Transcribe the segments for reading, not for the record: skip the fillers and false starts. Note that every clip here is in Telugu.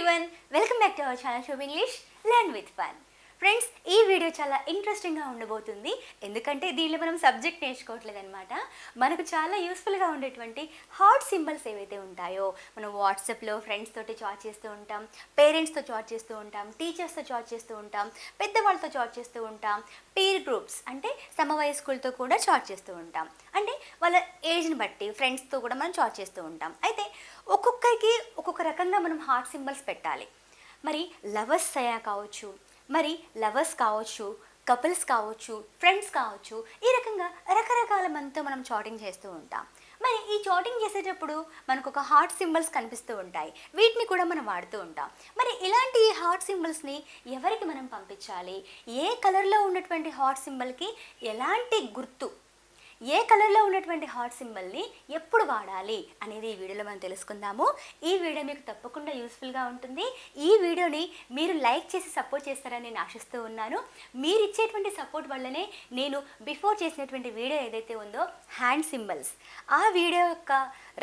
everyone, welcome back to our channel Show English Learn with Fun. Friends, ఈ వీడియో చాలా ఇంట్రెస్టింగ్గా ఉండబోతుంది. ఎందుకంటే దీనిలో మనం సబ్జెక్ట్ నేర్చుకోవట్లేదు అనమాట. మనకు చాలా యూస్ఫుల్గా ఉండేటువంటి హార్ట్ సింబల్స్ ఏవైతే ఉంటాయో, మనం వాట్సాప్లో ఫ్రెండ్స్ తోటి చాట్ చేస్తూ ఉంటాం, పేరెంట్స్తో చాట్ చేస్తూ ఉంటాం, టీచర్స్తో చాట్ చేస్తూ ఉంటాం, పెద్దవాళ్ళతో చాట్ చేస్తూ ఉంటాం, పీర్ గ్రూప్స్ అంటే సమవయస్కులతో కూడా చాట్ చేస్తూ ఉంటాం. అంటే వాళ్ళ ఏజ్ని బట్టి ఫ్రెండ్స్తో కూడా మనం చాట్ చేస్తూ ఉంటాం. అయితే ఒక్కొక్కరికి ఒక్కొక్క రకంగా మనం హార్ట్ సింబల్స్ పెట్టాలి. మరి లవర్స్ అయ్యా కావచ్చు, మరి లవర్స్ కావచ్చు, కపుల్స్ కావచ్చు, ఫ్రెండ్స్ కావచ్చు, ఈ రకంగా రకరకాల మందితో మనం చాటింగ్ చేస్తూ ఉంటాం. మరి ఈ చాటింగ్ చేసేటప్పుడు మనకు ఒక హార్ట్ సింబల్స్ కనిపిస్తూ ఉంటాయి. వీటిని కూడా మనం వాడుతూ ఉంటాం. మరి ఇలాంటి హార్ట్ సింబల్స్ని ఎవరికి మనం పంపించాలి, ఏ కలర్లో ఉన్నటువంటి హార్ట్ సింబల్కి ఎలాంటి గుర్తు, ఏ కలర్లో ఉన్నటువంటి హార్ట్ సింబల్ని ఎప్పుడు వాడాలి అనేది ఈ వీడియోలో మనం తెలుసుకుందాము. ఈ వీడియో మీకు తప్పకుండా యూస్ఫుల్గా ఉంటుంది. ఈ వీడియోని మీరు లైక్ చేసి సపోర్ట్ చేస్తారని నేను ఆశిస్తూ ఉన్నాను. మీరు ఇచ్చేటువంటి సపోర్ట్ వల్లనే నేను బిఫోర్ చేసినటువంటి వీడియో ఏదైతే ఉందో హ్యాండ్ సింబల్స్, ఆ వీడియో యొక్క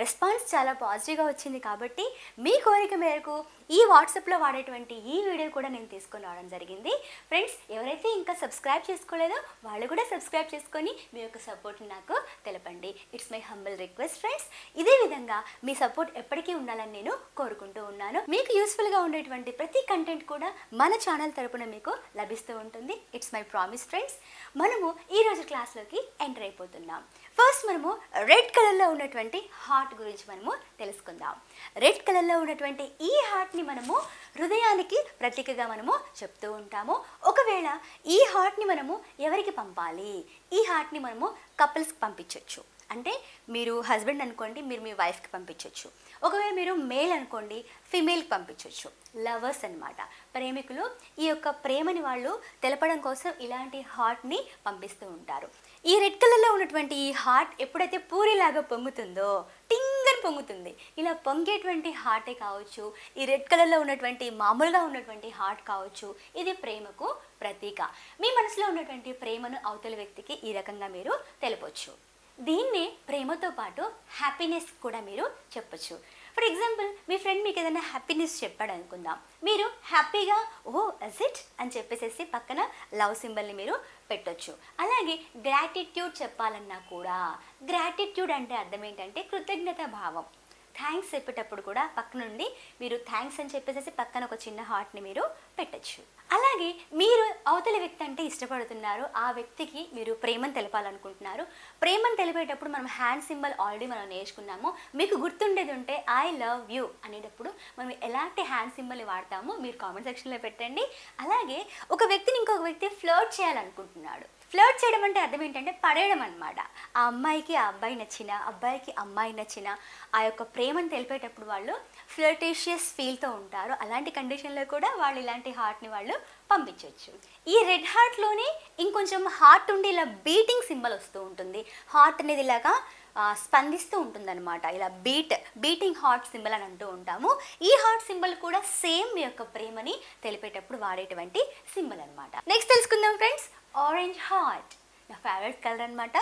రెస్పాన్స్ చాలా పాజిటివ్గా వచ్చింది. కాబట్టి మీ కోరిక మేరకు ఈ వాట్సాప్లో వాడేటువంటి ఈ వీడియో కూడా నేను తీసుకొని రావడం జరిగింది. ఫ్రెండ్స్, ఎవరైతే ఇంకా సబ్స్క్రైబ్ చేసుకోలేదో వాళ్ళు కూడా సబ్స్క్రైబ్ చేసుకొని మీ యొక్క సపోర్ట్ని నాకు తెలపండి. It's my humble request friends. ఇదే విధంగా మీ సపోర్ట్ ఎప్పటికీ ఉండాలని నేను కోరుకుంటూ ఉన్నాను. మీకు యూస్ఫుల్గా ఉండేటువంటి ప్రతి కంటెంట్ కూడా మన ఛానల్ తరపున మీకు లభిస్తూ ఉంటుంది. It's my promise friends. మనము ఈరోజు క్లాస్లోకి ఎంటర్ అయిపోతున్నాం. ఫస్ట్ మనము రెడ్ కలర్లో ఉన్నటువంటి హార్ట్ గురించి మనము తెలుసుకుందాం. రెడ్ కలర్లో ఉన్నటువంటి ఈ హార్ట్ని మనము హృదయానికి ప్రతీకగా మనము చెప్తూ ఉంటాము. ఒకవేళ ఈ హార్ట్ని మనము ఎవరికి పంపాలి, ఈ హార్ట్ని మనము కపుల్స్కి పంపించవచ్చు. అంటే మీరు హస్బెండ్ అనుకోండి, మీరు మీ వైఫ్కి పంపించవచ్చు. ఒకవేళ మీరు మేల్ అనుకోండి, ఫిమేల్కి పంపించవచ్చు. లవర్స్ అన్నమాట, ప్రేమికులు ఈ యొక్క ప్రేమని వాళ్ళు తెలపడం కోసం ఇలాంటి హార్ట్ని పంపిస్తూ ఉంటారు. ఈ రెడ్ కలర్లో ఉన్నటువంటి ఈ హార్ట్ ఎప్పుడైతే పూరిలాగా పొంగుతుందో, టింగని పొంగుతుంది. ఇలా పొంగేటువంటి హార్టే కావచ్చు, ఈ రెడ్ కలర్లో ఉన్నటువంటి మామూలుగా ఉన్నటువంటి హార్ట్ కావచ్చు, ఇది ప్రేమకు ప్రతీక. మీ మనసులో ఉన్నటువంటి ప్రేమను అవతలి వ్యక్తికి ఈ రకంగా మీరు తెలపొచ్చు. దీన్నే ప్రేమతో పాటు హ్యాపీనెస్ కూడా మీరు చెప్పచ్చు. ఫర్ ఎగ్జాంపుల్, మీ ఫ్రెండ్ మీకు ఏదైనా హ్యాపీనెస్ చెప్పాడు అనుకుందాం, మీరు హ్యాపీగా ఓ ఇస్ ఇట్ అని చెప్పేసేసి పక్కన లవ్ సింబల్ని మీరు పెట్టొచ్చు. అలాగే గ్రాటిట్యూడ్ చెప్పాలన్నా కూడా, గ్రాటిట్యూడ్ అంటే అర్థం ఏంటంటే కృతజ్ఞత భావం. థ్యాంక్స్ చెప్పేటప్పుడు కూడా పక్క నుండి మీరు థ్యాంక్స్ అని చెప్పేసి పక్కన ఒక చిన్న హార్ట్ని మీరు పెట్టచ్చు. అలాగే మీరు అవతలి వ్యక్తి అంటే ఇష్టపడుతున్నారు, ఆ వ్యక్తికి మీరు ప్రేమను తెలపాలనుకుంటున్నారు. ప్రేమను తెలిపేటప్పుడు మనం హ్యాండ్ సింబల్ ఆల్రెడీ మనం నేర్చుకున్నాము. మీకు గుర్తుండేది ఉంటే ఐ లవ్ యూ అనేటప్పుడు మనం ఎలాంటి హ్యాండ్ సింబల్ని వాడతామో మీరు కామెంట్ సెక్షన్లో పెట్టండి. అలాగే ఒక వ్యక్తిని ఇంకొక వ్యక్తి ఫ్లర్ట్ చేయాలనుకుంటున్నాడు. ఫ్లర్ట్ చేయడం అంటే అర్థం ఏంటంటే పడేయడం అనమాట. ఆ అమ్మాయికి ఆ అబ్బాయి నచ్చిన, అబ్బాయికి అమ్మాయి నచ్చిన ఆ యొక్క ప్రేమను తెలిపేటప్పుడు వాళ్ళు ఫ్లర్టేషియస్ ఫీల్తో ఉంటారు. అలాంటి కండిషన్లో కూడా వాళ్ళు ఇలాంటి హార్ట్ని వాళ్ళు పంపించవచ్చు. ఈ రెడ్ హార్ట్లోనే ఇంకొంచెం హార్ట్ ఉండి ఇలా బీటింగ్ సింబల్ వస్తూ ఉంటుంది. హార్ట్ అనేది ఇలాగా స్పందిస్తూ ఉంటుందన్నమాట. ఇలా బీటింగ్ హార్ట్ సింబల్ అని అంటూ ఉంటాము. ఈ హార్ట్ సింబల్ కూడా సేమ్ మీ యొక్క ప్రేమని తెలిపేటప్పుడు వాడేటువంటి సింబల్ అనమాట. నెక్స్ట్ తెలుసుకుందాం ఫ్రెండ్స్, ఆరెంజ్ హార్ట్, నా ఫేవరెట్ కలర్ అనమాట.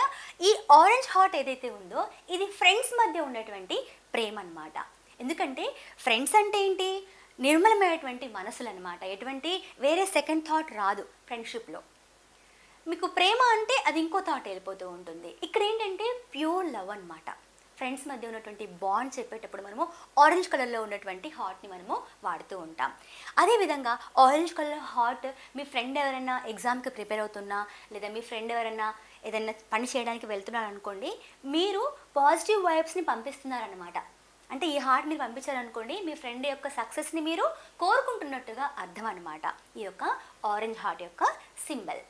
ఈ ఆరెంజ్ హార్ట్ ఏదైతే ఉందో ఇది ఫ్రెండ్స్ మధ్య ఉన్నటువంటి ప్రేమ అనమాట. ఎందుకంటే ఫ్రెండ్స్ అంటే ఏంటి, నిర్మలమైనటువంటి మనసులు అనమాట. ఎటువంటి వేరే సెకండ్ థాట్ రాదు ఫ్రెండ్షిప్లో. మీకు ప్రేమ అంటే అది ఇంకో థాట్ వెళ్ళిపోతూ ఉంటుంది. ఇక్కడ ఏంటంటే ప్యూర్ లవ్ అనమాట. ఫ్రెండ్స్ మధ్య ఉన్నటువంటి బాండ్ చెప్పేటప్పుడు మనము ఆరెంజ్ కలర్లో ఉన్నటువంటి హార్ట్ని మనము వాడుతూ ఉంటాం. అదేవిధంగా ఆరెంజ్ కలర్ హార్ట్ మీ ఫ్రెండ్ ఎవరైనా ఎగ్జామ్కి ప్రిపేర్ అవుతున్నా, లేదా మీ ఫ్రెండ్ ఎవరైనా ఏదైనా పని చేయడానికి వెళ్తున్నారు అనుకోండి, మీరు పాజిటివ్ వైబ్స్ని పంపిస్తున్నారనమాట. అంటే ఈ హార్ట్ మీరు పంపించారనుకోండి, మీ ఫ్రెండ్ యొక్క సక్సెస్ని మీరు కోరుకుంటున్నట్టుగా అర్థం అనమాట. ఈ యొక్క ఆరెంజ్ హార్ట్ యొక్క సింబల్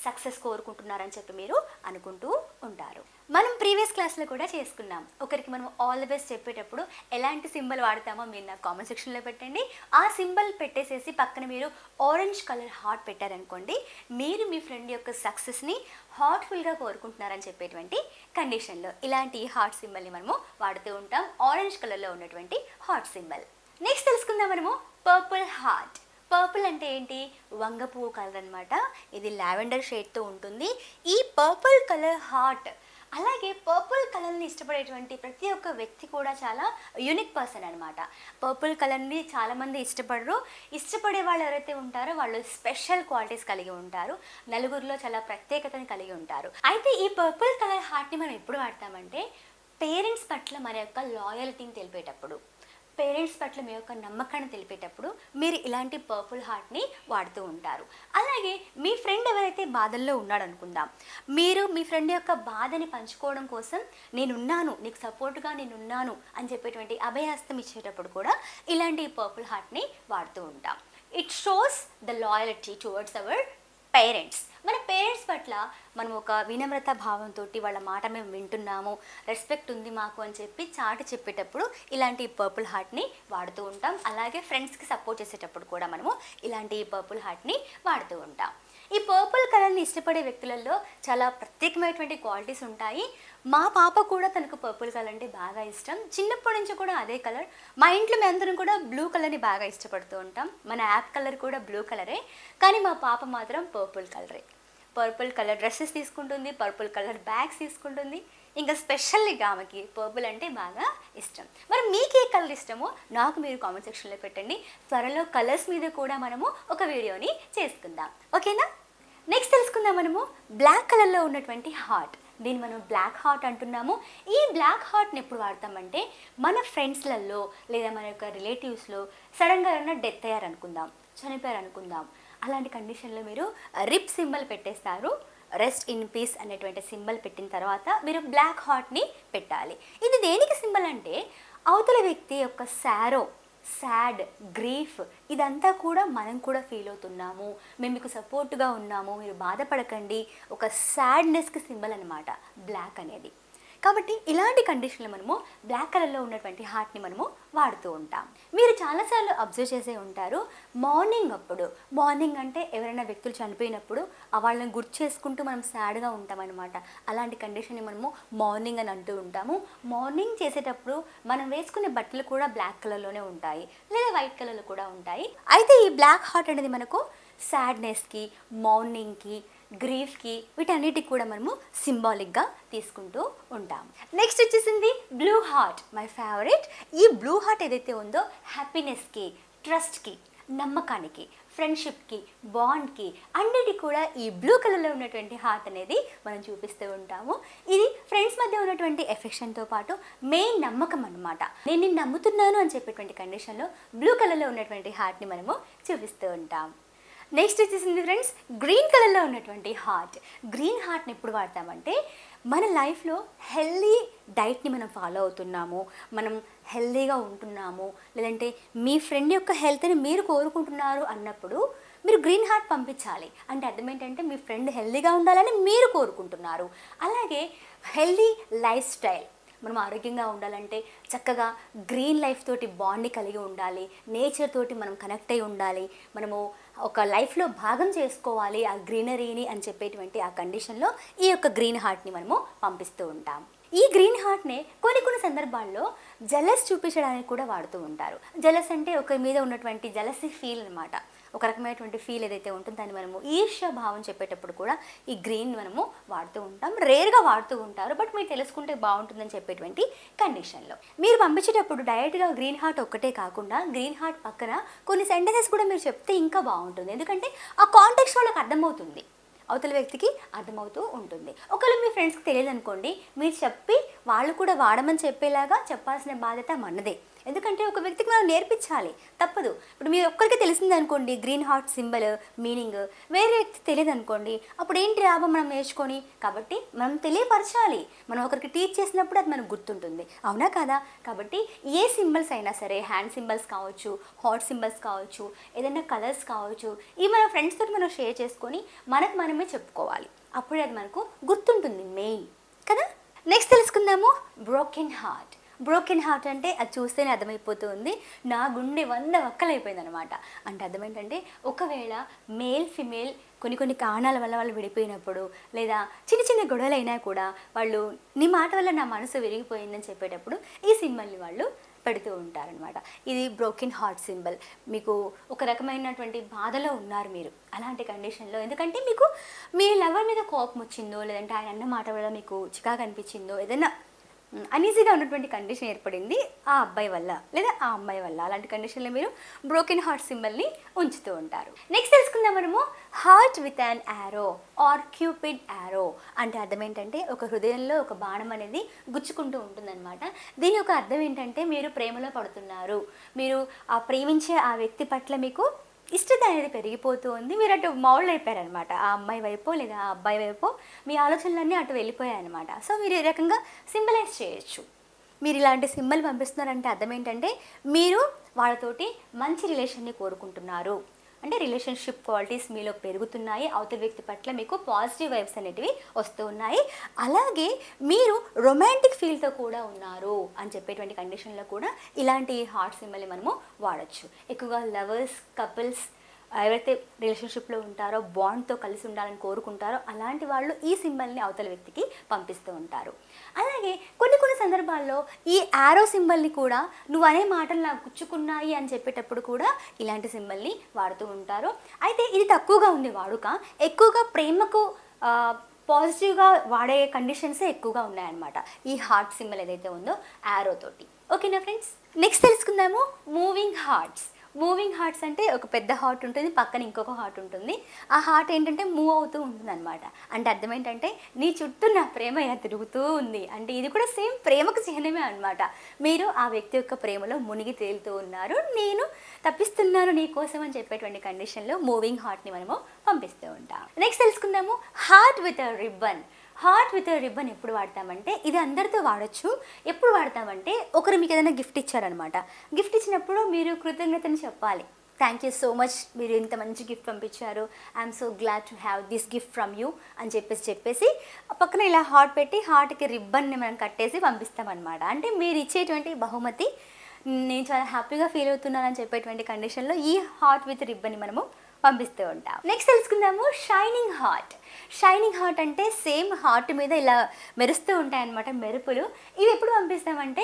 సక్సెస్ కోరుకుంటున్నారని చెప్పి మీరు అనుకుంటూ ఉంటారు. మనం ప్రీవియస్ క్లాస్లో కూడా చేసుకున్నాం. ఒకరికి మనం ఆల్ ది బెస్ట్ చెప్పేటప్పుడు ఎలాంటి సింబల్ వాడతామో మీరు నాకు కామెంట్ సెక్షన్లో పెట్టండి. ఆ సింబల్ పెట్టేసేసి పక్కన మీరు ఆరెంజ్ కలర్ హార్ట్ పెట్టారనుకోండి, మీరు మీ ఫ్రెండ్ యొక్క సక్సెస్ని హార్ట్ఫుల్గా కోరుకుంటున్నారని చెప్పేటువంటి కండిషన్లో ఇలాంటి హార్ట్ సింబల్ని మనము వాడుతూ ఉంటాం. ఆరెంజ్ కలర్లో ఉన్నటువంటి హార్ట్ సింబల్. నెక్స్ట్ తెలుసుకుందాం మనము పర్పుల్ హార్ట్. పర్పుల్ అంటే ఏంటి, వంగ పువ్వు కలర్ అనమాట. ఇది లావెండర్ షేడ్తో ఉంటుంది. ఈ పర్పుల్ కలర్ హార్ట్ అలాగే పర్పుల్ కలర్ని ఇష్టపడేటువంటి ప్రతి ఒక్క వ్యక్తి కూడా చాలా యూనిక్ పర్సన్ అనమాట. పర్పుల్ కలర్ని చాలామంది ఇష్టపడరు. ఇష్టపడే వాళ్ళు ఎవరైతే ఉంటారో వాళ్ళు స్పెషల్ క్వాలిటీస్ కలిగి ఉంటారు. నలుగురిలో చాలా ప్రత్యేకతను కలిగి ఉంటారు. అయితే ఈ పర్పుల్ కలర్ హార్ట్ని మనం ఎప్పుడు వాడతామంటే పేరెంట్స్ పట్ల మన యొక్క లాయల్టీని తెలిపేటప్పుడు, పేరెంట్స్ పట్ల మీ యొక్క నమ్మకాన్ని తెలిపేటప్పుడు మీరు ఇలాంటి పర్పుల్ హార్ట్ని వాడుతూ ఉంటారు. అలాగే మీ ఫ్రెండ్ ఎవరైతే బాధల్లో ఉన్నాడు అనుకుందాం, మీరు మీ ఫ్రెండ్ యొక్క బాధని పంచుకోవడం కోసం నేనున్నాను, నీకు సపోర్ట్గా నేనున్నాను అని చెప్పేటువంటి అభయహస్తం ఇచ్చేటప్పుడు కూడా ఇలాంటి పర్పుల్ హార్ట్ని వాడుతూ ఉంటాం. It shows the loyalty towards our parents. మన పేరెంట్స్ పట్ల మనం ఒక వినమ్రత భావంతో వాళ్ళ మాట మేము వింటున్నాము, రెస్పెక్ట్ ఉంది మాకు అని చెప్పి చాటి చెప్పేటప్పుడు ఇలాంటి పర్పుల్ హార్ట్ని వాడుతూ ఉంటాం. అలాగే ఫ్రెండ్స్కి సపోర్ట్ చేసేటప్పుడు కూడా మనము ఇలాంటి పర్పుల్ హార్ట్ని వాడుతూ ఉంటాం. ఈ పర్పుల్ కలర్ని ఇష్టపడే వ్యక్తులలో చాలా ప్రత్యేకమైనటువంటి క్వాలిటీస్ ఉంటాయి. మా పాప కూడా తనకు పర్పుల్ కలర్ అంటే బాగా ఇష్టం. చిన్నప్పటి నుంచి కూడా అదే కలర్. మా ఇంట్లో మేమందరం కూడా బ్లూ కలర్ని బాగా ఇష్టపడుతూ ఉంటాం. మన యాప్ కలర్ కూడా బ్లూ కలరే, కానీ మా పాప మాత్రం పర్పుల్ కలరే. పర్పుల్ కలర్ డ్రెస్సెస్ తీసుకుంటుంది, పర్పుల్ కలర్ బ్యాగ్స్ తీసుకుంటుంది. ఇంకా స్పెషల్గా ఆమెకి పర్పుల్ అంటే బాగా ఇష్టం. మరి మీకు ఏ కలర్ ఇష్టమో నాకు మీరు కామెంట్ సెక్షన్లో పెట్టండి. త్వరలో కలర్స్ మీద కూడా మనము ఒక వీడియోని చేసుకుందాం, ఓకేనా? నెక్స్ట్ తెలుసుకుందాం మనము బ్లాక్ కలర్లో ఉన్నటువంటి హార్ట్. దీన్ని మనం బ్లాక్ హార్ట్ అంటున్నాము. ఈ బ్లాక్ హార్ట్ని ఎప్పుడు వాడతామంటే మన ఫ్రెండ్స్లలో లేదా మన యొక్క రిలేటివ్స్లో సడన్గా ఎవరైనా డెత్ అయ్యారు అనుకుందాం, చనిపోయారు అనుకుందాం. అలాంటి కండిషన్లో మీరు రిప్ సింబల్ పెట్టేస్తారు. రెస్ట్ ఇన్ పీస్ అనేటువంటి సింబల్ పెట్టిన తర్వాత మీరు బ్లాక్ హార్ట్ని పెట్టాలి. ఇది దేనికి సింబల్ అంటే అవతల వ్యక్తి యొక్క సాడ్ గ్రీఫ్ ఇదంతా కూడా మనం కూడా ఫీల్ అవుతున్నాము, మేము మీకు సపోర్ట్గా ఉన్నాము, మీరు బాధపడకండి, ఒక సాడ్నెస్కి సింబల్ అనమాట బ్లాక్ అనేది. కాబట్టి ఇలాంటి కండిషన్లో మనము బ్లాక్ కలర్లో ఉన్నటువంటి హార్ట్ని మనము వాడుతూ ఉంటాం. మీరు చాలాసార్లు అబ్జర్వ్ చేసే ఉంటారు, మార్నింగ్ అంటే ఎవరైనా వ్యక్తులు చనిపోయినప్పుడు వాళ్ళని గుర్తు చేసుకుంటూ మనం సాడ్గా ఉంటామన్నమాట. అలాంటి కండిషన్ని మనము మార్నింగ్ అని అంటూ ఉంటాము. మార్నింగ్ చేసేటప్పుడు మనం వేసుకునే బట్టలు కూడా బ్లాక్ కలర్లోనే ఉంటాయి, లేదా వైట్ కలర్లో కూడా ఉంటాయి. అయితే ఈ బ్లాక్ హార్ట్ అనేది మనకు సాడ్నెస్కి, మార్నింగ్కి, గ్రీఫ్కి వీటన్నిటికి కూడా మనము సింబాలిక్గా తీసుకుంటూ ఉంటాం. నెక్స్ట్ వచ్చేసింది బ్లూ హార్ట్, మై ఫేవరెట్. ఈ బ్లూ హార్ట్ ఏదైతే ఉందో హ్యాపీనెస్కి, ట్రస్ట్కి, నమ్మకానికి, ఫ్రెండ్షిప్కి, బాండ్కి అన్నిటికీ కూడా ఈ బ్లూ కలర్లో ఉన్నటువంటి హార్ట్ అనేది మనం చూపిస్తూ ఉంటాము. ఇది ఫ్రెండ్స్ మధ్య ఉన్నటువంటి ఎఫెక్షన్తో పాటు మెయిన్ నమ్మకం అనమాట. నేను నిన్ను నమ్ముతున్నాను అని చెప్పేటువంటి కండిషన్లో బ్లూ కలర్లో ఉన్నటువంటి హార్ట్ని మనము చూపిస్తూ ఉంటాం. నెక్స్ట్ వచ్చేసింది ఫ్రెండ్స్ గ్రీన్ కలర్లో ఉన్నటువంటి హార్ట్. గ్రీన్ హార్ట్ని ఎప్పుడు వాడతామంటే మన లైఫ్లో హెల్దీ డైట్ని మనం ఫాలో అవుతున్నాము, మనం హెల్దీగా ఉంటున్నాము, లేదంటే మీ ఫ్రెండ్ యొక్క హెల్త్ని మీరు కోరుకుంటున్నారు అన్నప్పుడు మీరు గ్రీన్ హార్ట్ పంపించాలి. అంటే అర్థం ఏంటంటే మీ ఫ్రెండ్ హెల్దీగా ఉండాలని మీరు కోరుకుంటున్నారు. అలాగే హెల్దీ లైఫ్ స్టైల్, మనం ఆరోగ్యంగా ఉండాలంటే చక్కగా గ్రీన్ లైఫ్ తోటి బాండ్ని కలిగి ఉండాలి, నేచర్ తోటి మనం కనెక్ట్ అయి ఉండాలి, మనము ఒక లైఫ్లో భాగం చేసుకోవాలి ఆ గ్రీనరీని అని చెప్పేటువంటి ఆ కండిషన్లో ఈ యొక్క గ్రీన్ హార్ట్ని మనము పంపిస్తూ ఉంటాం. ఈ గ్రీన్ హార్ట్నే కొన్ని సందర్భాల్లో జలస్ చూపించడానికి కూడా వాడుతూ ఉంటారు. జలస్ అంటే ఒకరి మీద ఉన్నటువంటి జలసీ ఫీల్ అనమాట. ఒక రకమైనటువంటి ఫీల్ ఏదైతే ఉంటుందో దాన్ని మనము ఈర్ష్య భావం చెప్పేటప్పుడు కూడా ఈ గ్రీన్ మనము వాడుతూ ఉంటాం. రేర్గా వాడుతూ ఉంటారు, బట్ మీరు తెలుసుకుంటే బాగుంటుందని చెప్పేటువంటి కండిషన్లో మీరు పంపించేటప్పుడు డైరెక్ట్గా గ్రీన్ హార్ట్ ఒక్కటే కాకుండా గ్రీన్ హార్ట్ పక్కన కొన్ని సెంటెన్సెస్ కూడా మీరు చెప్తే ఇంకా బాగుంటుంది. ఎందుకంటే ఆ కాంటెక్స్ట్ వాళ్ళకి అర్థమవుతుంది, అవతల వ్యక్తికి అర్థమవుతూ ఉంటుంది. ఒకవేళ మీ ఫ్రెండ్స్కి తెలియదు అనుకోండి, మీరు చెప్పి వాళ్ళు కూడా వాడమని చెప్పేలాగా చెప్పాల్సిన బాధ్యత మనదే. ఎందుకంటే ఒక వ్యక్తికి మనం నేర్పించాలి, తప్పదు. ఇప్పుడు మీరు ఒక్కరికి తెలిసింది అనుకోండి గ్రీన్ హార్ట్ సింబల్ మీనింగ్, వేరే వ్యక్తి తెలియదు అనుకోండి, అప్పుడు ఏంటి లాభం మనం నేర్చుకొని? కాబట్టి మనం తెలియపరచాలి. మనం ఒకరికి టీచ్ చేసినప్పుడు అది మనకు గుర్తుంటుంది, అవునా కదా? కాబట్టి ఏ సింబల్స్ అయినా సరే, హ్యాండ్ సింబల్స్ కావచ్చు, హార్ట్ సింబల్స్ కావచ్చు, ఏదైనా కలర్స్ కావచ్చు, ఇవి మన ఫ్రెండ్స్ తోటి మనం షేర్ చేసుకొని మనకు మనమే చెప్పుకోవాలి. అప్పుడే అది మనకు గుర్తుంటుంది మెయిన్ కదా. నెక్స్ట్ తెలుసుకుందాము బ్రోకెన్ హార్ట్. బ్రోకెన్ హార్ట్ అంటే అది చూస్తేనే అర్థమైపోతుంది, నా గుండె 100 వక్కలైపోయిందనమాట. అంటే అర్థం ఏంటంటే ఒకవేళ మేల్ ఫిమేల్ కొన్ని కారణాల వల్ల వాళ్ళు విడిపోయినప్పుడు, లేదా చిన్న గొడవలు అయినా కూడా వాళ్ళు నీ మాట వల్ల నా మనసు విరిగిపోయిందని చెప్పేటప్పుడు ఈ సింబల్ని వాళ్ళు పెడుతూ ఉంటారనమాట. ఇది బ్రోకెన్ హార్ట్ సింబల్. మీకు ఒక రకమైనటువంటి బాధలో ఉన్నారు మీరు అలాంటి కండిషన్లో, ఎందుకంటే మీకు మీ లవర్ మీద కోపం వచ్చిందో, లేదంటే ఆయన అన్న మాట వల్ల మీకు చికాకు అనిపించిందో, ఏదైనా అన్ఈజీగా ఉన్నటువంటి కండిషన్ ఏర్పడింది ఆ అబ్బాయి వల్ల లేదా ఆ అమ్మాయి వల్ల. అలాంటి కండిషన్లో మీరు బ్రోకెన్ హార్ట్ సింబల్ని ఉంచుతూ ఉంటారు. నెక్స్ట్ తెలుసుకుందాం మనము heart with an arrow or cupid arrow. అంటే అర్థం ఏంటంటే ఒక హృదయంలో ఒక బాణం అనేది గుచ్చుకుంటూ ఉంటుందన్నమాట. దీని యొక్క అర్థం ఏంటంటే మీరు ప్రేమలో పడుతున్నారు, మీరు ఆ ప్రేమించే ఆ వ్యక్తి పట్ల మీకు ఇష్టత అనేది పెరిగిపోతూ ఉంది, మీరు అటు మౌల్డ్ అయిపోయారనమాట. ఆ అమ్మాయి వైపు లేదా ఆ అబ్బాయి వైపు మీ ఆలోచనలన్నీ అటు వెళ్ళిపోయాయన్నమాట. సో మీరు ఈ రకంగా సింబలైజ్ చేయొచ్చు. మీరు ఇలాంటి సింబల్ పంపిస్తున్నారంటే అర్థం ఏంటంటే మీరు వాళ్ళతోటి మంచి రిలేషన్ని కోరుకుంటున్నారు, అంటే రిలేషన్షిప్ క్వాలిటీస్ మీలో పెరుగుతున్నాయి, అవతల వ్యక్తి పట్ల మీకు పాజిటివ్ వైబ్స్ అనేటివి వస్తూ ఉన్నాయి, అలాగే మీరు రొమాంటిక్ ఫీల్తో కూడా ఉన్నారు అని చెప్పేటువంటి కండిషన్లో కూడా ఇలాంటి హార్ట్ సింబల్ని మనము వాడచ్చు. ఎక్కువగా లవర్స్, కపుల్స్ ఎవరైతే రిలేషన్షిప్లో ఉంటారో, బాండ్తో కలిసి ఉండాలని కోరుకుంటారో అలాంటి వాళ్ళు ఈ సింబల్ని అవతల వ్యక్తికి పంపిస్తూ ఉంటారు. అలాగే కొన్ని కొన్ని సందర్భాల్లో ఈ యారో సింబల్ని కూడా నువ్వు అనే మాటలు నాకు గుచ్చుకున్నాయి అని చెప్పేటప్పుడు కూడా ఇలాంటి సింబల్ని వాడుతూ ఉంటారు. అయితే ఇది తక్కువగా ఉంది వాడుక, ఎక్కువగా ప్రేమకు పాజిటివ్గా వాడే కండిషన్సే ఎక్కువగా ఉన్నాయన్నమాట ఈ హార్ట్ సింబల్ ఏదైతే ఉందో యారో తోటి. ఓకేనా ఫ్రెండ్స్? నెక్స్ట్ తెలుసుకుందాము మూవింగ్ హార్ట్స్. మూవింగ్ హార్ట్స్ అంటే ఒక పెద్ద హార్ట్ ఉంటుంది, పక్కన ఇంకొక హార్ట్ ఉంటుంది. ఆ హార్ట్ ఏంటంటే మూవ్ అవుతూ ఉంటుంది అనమాట. అంటే అర్థం ఏంటంటే నీ చుట్టూ నా ప్రేమ ఇలా తిరుగుతూ ఉంది అంటే ఇది కూడా సేమ్ ప్రేమకు చిహ్నమే అనమాట. మీరు ఆ వ్యక్తి యొక్క ప్రేమలో మునిగి తేలుతూ ఉన్నారు, నేను తప్పిస్తున్నాను నీ కోసం అని చెప్పేటువంటి కండిషన్లో మూవింగ్ హార్ట్ని మనము పంపిస్తూ ఉంటాం. నెక్స్ట్ తెలుసుకుందాము heart with a ribbon. Heart with ribbon ఎప్పుడు వాడతామంటే ఇది అందరితో వాడచ్చు. ఎప్పుడు వాడతామంటే ఒకరు మీకు ఏదైనా గిఫ్ట్ ఇచ్చారనమాట, గిఫ్ట్ ఇచ్చినప్పుడు మీరు కృతజ్ఞతని చెప్పాలి. థ్యాంక్ యూ సో మచ్, మీరు ఇంత మంచి గిఫ్ట్ పంపించారు, I'm so glad to have this gift from you అని చెప్పేసి పక్కన ఇలా హార్ట్ పెట్టి హార్ట్కి రిబ్బన్ని మనం కట్టేసి పంపిస్తామన్నమాట. అంటే మీరు ఇచ్చేటువంటి బహుమతి నేను చాలా హ్యాపీగా ఫీల్ అవుతున్నానని చెప్పేటువంటి కండిషన్లో ఈ హార్ట్ విత్ రిబ్బన్ని మనము పంపిస్తూ ఉంటాం. నెక్స్ట్ తెలుసుకుందాము షైనింగ్ హార్ట్. షైనింగ్ హార్ట్ అంటే సేమ్ హార్ట్ మీద ఇలా మెరుస్తూ ఉంటాయన్నమాట మెరుపులు. ఇవి ఎప్పుడు పంపిస్తామంటే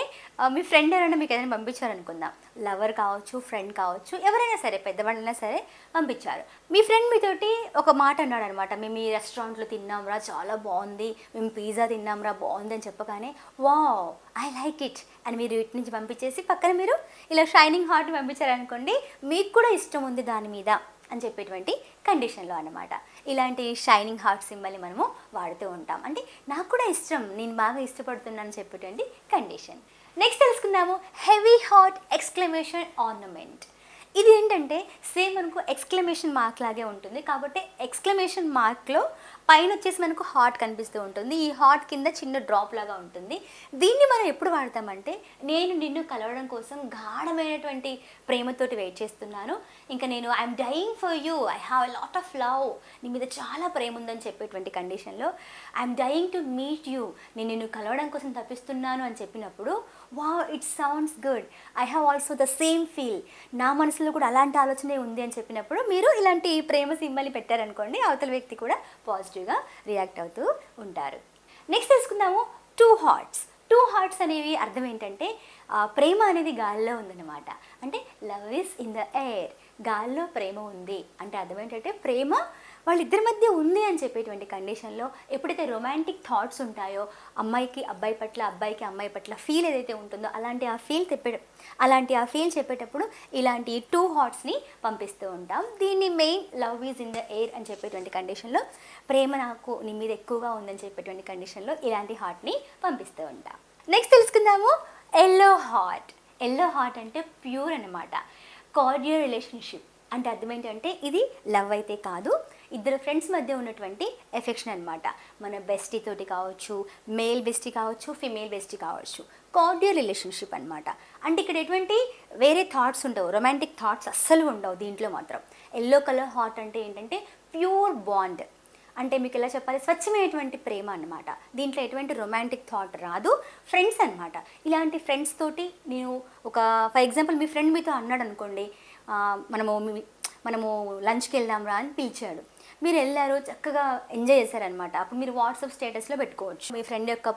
మీ ఫ్రెండ్ ఎవరైనా మీకు ఏదైనా పంపించారనుకుందాం, లవర్ కావచ్చు, ఫ్రెండ్ కావచ్చు, ఎవరైనా సరే, పెద్దవాళ్ళైనా సరే పంపించారు. మీ ఫ్రెండ్ మీతోటి ఒక మాట అన్నాడు అనమాట, మేము ఈ రెస్టారెంట్లో తిన్నాంరా చాలా బాగుంది, మేము పిజ్జా తిన్నాంరా బాగుంది అని చెప్పగానే వావ్ ఐ లైక్ ఇట్ అని మీరు ఇటు నుంచి పంపించేసి పక్కన మీరు ఇలా షైనింగ్ హార్ట్ పంపించారనుకోండి, మీకు కూడా ఇష్టం ఉంది దాని మీద అని చెప్పేటువంటి కండిషన్లో అనమాట. ఇలాంటి షైనింగ్ హార్ట్ సింబల్ని మనము వాడుతూ ఉంటాం. అంటే నాకు కూడా ఇష్టం, నేను బాగా ఇష్టపడుతున్నాను చెప్పేటువంటి కండిషన్. నెక్స్ట్ తెలుసుకుందాము హెవీ హార్ట్ ఎక్స్క్లమేషన్ ఆర్నమెంట్. ఇది ఏంటంటే సేమ్ మనకు ఎక్స్క్లమేషన్ మార్క్ లాగే ఉంటుంది, కాబట్టి ఎక్స్క్లమేషన్ మార్క్లో పైన వచ్చేసి మనకు హార్ట్ కనిపిస్తూ ఉంటుంది, ఈ హార్ట్ కింద చిన్న డ్రాప్ లాగా ఉంటుంది. దీన్ని మనం ఎప్పుడు వాడతామంటే నేను నిన్ను కలవడం కోసం గాఢమైనటువంటి ప్రేమతోటి వెయిట్ చేస్తున్నాను, ఇంకా నేను I'm dying for you, I have a lot of love, నీ మీద చాలా ప్రేమ ఉందని చెప్పేటువంటి కండిషన్లో I'm dying to meet you, నేను నిన్ను కలవడం కోసం తప్పిస్తున్నాను అని చెప్పినప్పుడు wow it sounds good, I have also the same feel, నా మనసులో కూడా అలాంటి ఆలోచనే ఉంది అని చెప్పినప్పుడు మీరు ఇలాంటి ప్రేమ సింబల్ని పెట్టారనుకోండి, అవతల వ్యక్తి కూడా పాజిటివ్గా రియాక్ట్ అవుతూ ఉంటారు. నెక్స్ట్ తెలుసుకుందాము టూ హార్ట్స్. టూ హార్ట్స్ అనేవి అర్థం ఏంటంటే ప్రేమ అనేది గాల్లో ఉందన్నమాట. అంటే love is in the air, గాల్లో ప్రేమ ఉంది అంటే అర్థం ఏంటంటే ప్రేమ వాళ్ళిద్దరి మధ్య ఉంది అని చెప్పేటువంటి కండిషన్లో ఎప్పుడైతే రొమాంటిక్ థాట్స్ ఉంటాయో, అమ్మాయికి అబ్బాయి పట్ల, అబ్బాయికి అమ్మాయి పట్ల ఫీల్ ఏదైతే ఉంటుందో అలాంటి ఆ ఫీల్ చెప్పేటప్పుడు ఇలాంటి టూ హార్ట్స్ని పంపిస్తూ ఉంటాం. దీన్ని main love is in the air అని చెప్పేటువంటి కండిషన్లో, ప్రేమ నాకు నీ మీద ఎక్కువగా ఉందని చెప్పేటువంటి కండిషన్లో ఇలాంటి హార్ట్ని పంపిస్తూ ఉంటాం. నెక్స్ట్ తెలుసుకుందాము ఎల్లో హార్ట్. ఎల్లో హార్ట్ అంటే ప్యూర్ అన్నమాట, కార్డియల్ రిలేషన్షిప్. అంటే అర్థం ఏంటంటే ఇది లవ్ అయితే కాదు, ఇద్దరు ఫ్రెండ్స్ మధ్య ఉన్నటువంటి ఎఫెక్షన్ అనమాట. మన బెస్టీ తోటి కావచ్చు, మేల్ బెస్టీ కావచ్చు, ఫిమేల్ బెస్టీ కావచ్చు, కార్డియల్ రిలేషన్షిప్ అనమాట. అంటే ఇక్కడ ఎటువంటి వేరే థాట్స్ ఉండవు, రొమాంటిక్ థాట్స్ అస్సలు ఉండవు దీంట్లో మాత్రం. ఎల్లో కలర్ హార్ట్ అంటే ఏంటంటే ప్యూర్ బాండ్, అంటే మీకు ఎలా చెప్పాలి, స్వచ్ఛమైనటువంటి ప్రేమ అనమాట. దీంట్లో ఎటువంటి రొమాంటిక్ థాట్ రాదు, ఫ్రెండ్స్ అనమాట. ఇలాంటి ఫ్రెండ్స్ తోటి నేను ఒక ఫర్ ఎగ్జాంపుల్ మీ ఫ్రెండ్ మీతో అన్నాడు అనుకోండి, మనము లంచ్కి వెళ్దాం రా అని పిలిచాడు, మీరు వెళ్ళారు, చక్కగా ఎంజాయ్ చేశారనమాట. అప్పుడు మీరు వాట్సాప్ స్టేటస్లో పెట్టుకోవచ్చు మీ ఫ్రెండ్ యొక్క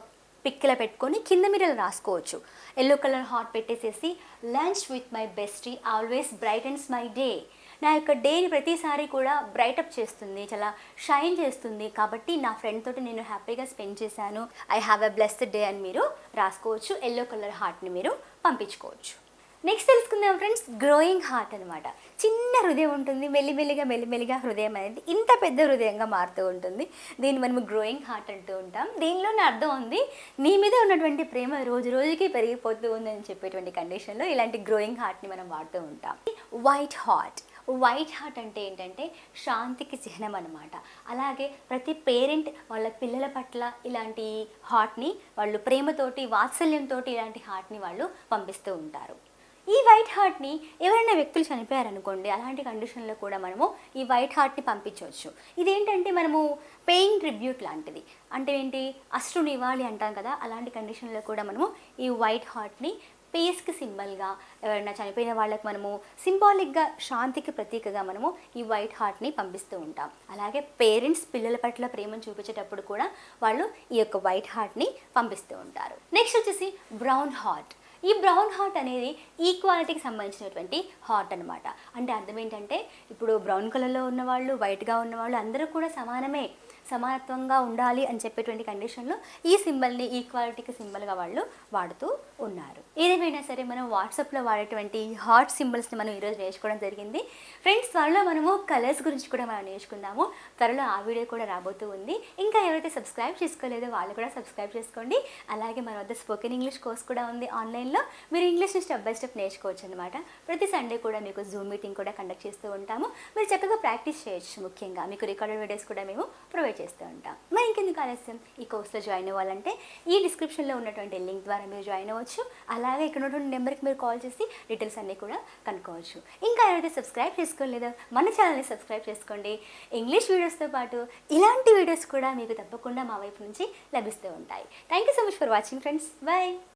పిక్కల పెట్టుకొని కింద మీరు ఇలా రాసుకోవచ్చు. ఎల్లో కలర్ హార్ట్ పెట్టేసేసి lunch with my bestie always brightens my day. నా యొక్క డేని ప్రతిసారి కూడా బ్రైటప్ చేస్తుంది, చాలా షైన్ చేస్తుంది, కాబట్టి నా ఫ్రెండ్ తోటి నేను హ్యాపీగా స్పెండ్ చేశాను, I have a blessed day అని మీరు రాసుకోవచ్చు. ఎల్లో కలర్ హార్ట్ని మీరు పంపించుకోవచ్చు. నెక్స్ట్ తెలుసుకుందాం ఫ్రెండ్స్, గ్రోయింగ్ హార్ట్ అనమాట. చిన్న హృదయం ఉంటుంది, మెల్లిమెల్లిగా హృదయం అనేది ఇంత పెద్ద హృదయంగా మారుతూ ఉంటుంది. దీన్ని మనము గ్రోయింగ్ హార్ట్ అంటూ ఉంటాం. దీనిలోనే అర్థం ఉంది, నీ మీద ఉన్నటువంటి ప్రేమ రోజు రోజుకి పెరిగిపోతూ ఉందని చెప్పేటువంటి కండిషన్లో ఇలాంటి గ్రోయింగ్ హార్ట్ని మనం వాడుతూ ఉంటాం. వైట్ హార్ట్ అంటే ఏంటంటే శాంతికి చిహ్నం అనమాట. అలాగే ప్రతి పేరెంట్ వాళ్ళ పిల్లల పట్ల ఇలాంటి హార్ట్ని వాళ్ళు ప్రేమతోటి, వాత్సల్యంతో ఇలాంటి హార్ట్ని వాళ్ళు పంపిస్తూ ఉంటారు. ఈ వైట్ హార్ట్ని ఎవరైనా వ్యక్తులు చనిపోయారనుకోండి, అలాంటి కండిషన్లో కూడా మనము ఈ వైట్ హార్ట్ని పంపించవచ్చు. ఇదేంటంటే మనము పేయింగ్ ట్రిబ్యూట్ లాంటిది. అంటే ఏంటి, అశ్రు నివాళి అంటాం కదా, అలాంటి కండిషన్లో కూడా మనము ఈ వైట్ హార్ట్ని పీస్కి సింబల్గా, ఎవరైనా చనిపోయిన వాళ్ళకి మనము సింబాలిక్గా, శాంతికి ప్రతీకగా మనము ఈ వైట్ హార్ట్ని పంపిస్తూ ఉంటాం. అలాగే పేరెంట్స్ పిల్లల పట్ల ప్రేమను చూపించేటప్పుడు కూడా వాళ్ళు ఈ యొక్క వైట్ హార్ట్ని పంపిస్తూ ఉంటారు. నెక్స్ట్ వచ్చేసి బ్రౌన్ హార్ట్. ఈ బ్రౌన్ హార్ట్ అనేది ఈక్వాలిటీకి సంబంధించినటువంటి హార్ట్ అనమాట. అంటే అర్థం ఏంటంటే, ఇప్పుడు బ్రౌన్ కలర్లో ఉన్నవాళ్ళు, వైట్గా ఉన్నవాళ్ళు అందరూ కూడా సమానత్వంగా ఉండాలి అని చెప్పేటువంటి కండిషన్లో ఈ సింబల్ని ఈక్వాలిటీకి సింబల్గా వాళ్ళు వాడుతూ ఉన్నారు. ఏదేమైనా సరే మనం వాట్సాప్లో వాడేటువంటి హార్ట్ సింబల్స్ని మనం ఈరోజు నేర్చుకోవడం జరిగింది. ఫ్రెండ్స్, త్వరలో మనము కలర్స్ గురించి కూడా మనం నేర్చుకుందాము. త్వరలో ఆ వీడియో కూడా రాబోతూ ఉంది. ఇంకా ఎవరైతే సబ్స్క్రైబ్ చేసుకోలేదో వాళ్ళు కూడా సబ్స్క్రైబ్ చేసుకోండి. అలాగే మన వద్ద స్పోకెన్ ఇంగ్లీష్ కోర్స్ కూడా ఉంది ఆన్లైన్లో. మీరు ఇంగ్లీష్ని స్టెప్ బై స్టెప్ నేర్చుకోవచ్చు అనమాట. ప్రతి సండే కూడా మీకు జూమ్ మీటింగ్ కూడా కండక్ట్ చేస్తూ ఉంటాము. మీరు చక్కగా ప్రాక్టీస్ చేయొచ్చు. ముఖ్యంగా మీకు రికార్డెడ్ వీడియోస్ కూడా మేము ప్రొవైడ్ చేస్తూ ఉంటాం. మరి ఇంకెందుకు ఆలస్యం, ఈ కోర్స్లో జాయిన్ అవ్వాలంటే ఈ డిస్క్రిప్షన్లో ఉన్నటువంటి లింక్ ద్వారా మీరు జాయిన్ అవ్వచ్చు. అలాగే ఇక్కడ ఉన్నటువంటి నెంబర్కి మీరు కాల్ చేసి డీటెయిల్స్ అన్నీ కూడా కనుక్కోవచ్చు. ఇంకా ఎవరైతే సబ్స్క్రైబ్ చేసుకోలేదో మన ఛానల్ని సబ్స్క్రైబ్ చేసుకోండి. ఇంగ్లీష్ వీడియోస్తో పాటు ఇలాంటి వీడియోస్ కూడా మీకు తప్పకుండా మా వైపు నుంచి లభిస్తూ ఉంటాయి. Thank you so much for watching friends. Bye.